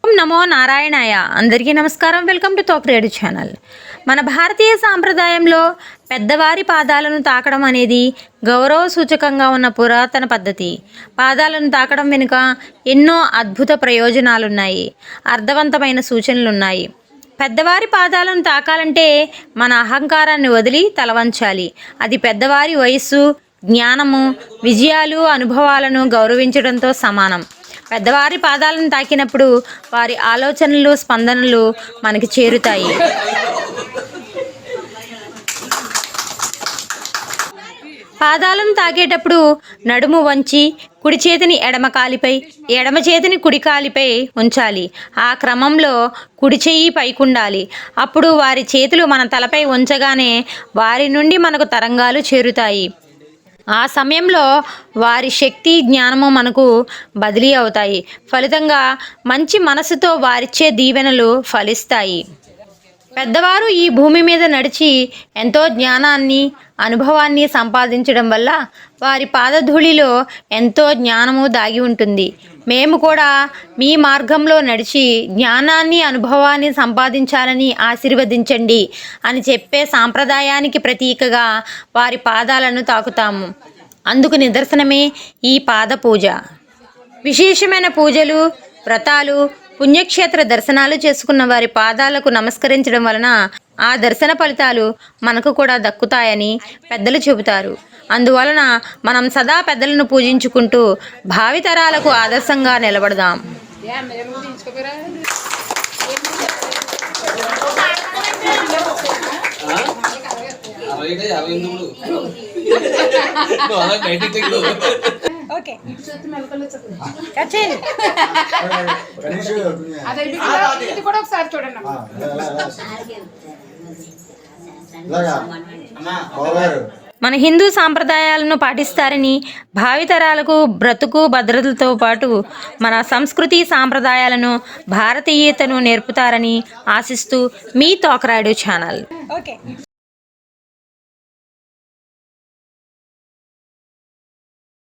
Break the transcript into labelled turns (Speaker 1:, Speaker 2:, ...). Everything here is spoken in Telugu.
Speaker 1: ఓం నమో నారాయణాయ. అందరికీ నమస్కారం. Welcome to Thokredu channel. మన భారతీయ సాంప్రదాయంలో పెద్దవారి పాదాలను తాకడం అనేది గౌరవ సూచకంగా ఉన్న పురాతన పద్ధతి. పాదాలను తాకడం వెనుక ఎన్నో అద్భుత ప్రయోజనాలున్నాయి, అర్థవంతమైన సూచనలున్నాయి. పెద్దవారి పాదాలను తాకాలంటే మన అహంకారాన్ని వదిలి తలవంచాలి. అది పెద్దవారి వయస్సు, జ్ఞానము, విజయాలు, అనుభవాలను గౌరవించడంతో సమానం. పెద్దవారి పాదాలను తాకినప్పుడు వారి ఆలోచనలు, స్పందనలు మనకి చేరుతాయి. పాదాలను తాకేటప్పుడు నడుము వంచి కుడి చేతిని ఎడమ కాలిపై, ఎడమ చేతిని కుడి కాలిపై ఉంచాలి. ఆ క్రమంలో కుడి చెయ్యి పైకుండాలి. అప్పుడు వారి చేతులు మన తలపై ఉంచగానే వారి నుండి మనకు తరంగాలు చేరుతాయి. ఆ సమయంలో వారి శక్తి, జ్ఞానము మనకు బదిలీ అవుతాయి. ఫలితంగా మంచి మనసుతో వారిచ్చే దీవెనలు ఫలిస్తాయి. పెద్దవారు ఈ భూమి మీద నడిచి ఎంతో జ్ఞానాన్ని, అనుభవాన్ని సంపాదించడం వల్ల వారి పాదధూళిలో ఎంతో జ్ఞానము దాగి ఉంటుంది. మేము కూడా మీ మార్గంలో నడిచి జ్ఞానాన్ని, అనుభవాన్ని సంపాదించాలని ఆశీర్వదించండి అని చెప్పే సాంప్రదాయానికి ప్రతీకగా వారి పాదాలను తాకుతాము. అందుకు నిదర్శనమే ఈ పాద పూజ. విశేషమైన పూజలు, వ్రతాలు, పుణ్యక్షేత్ర దర్శనాలు చేసుకున్న వారి పాదాలకు నమస్కరించడం వలన ఆ దర్శన ఫలితాలు మనకు కూడా దక్కుతాయని పెద్దలు చెబుతారు. అందువలన మనం సదా పెద్దలను పూజించుకుంటూ భావితరాలకు ఆదర్శంగా నిలబడదాం. ఓకే,
Speaker 2: కూడా ఒకసారి చూడండి.
Speaker 1: మన హిందూ సాంప్రదాయాలను పాటిస్తారని, భావితరాలకు బ్రతుకు భద్రతలతో పాటు మన సంస్కృతి సాంప్రదాయాలను, భారతీయతను నేర్పుతారని ఆశిస్తూ మీ తోకరాయుడు ఛానల్.
Speaker 2: ఓకే.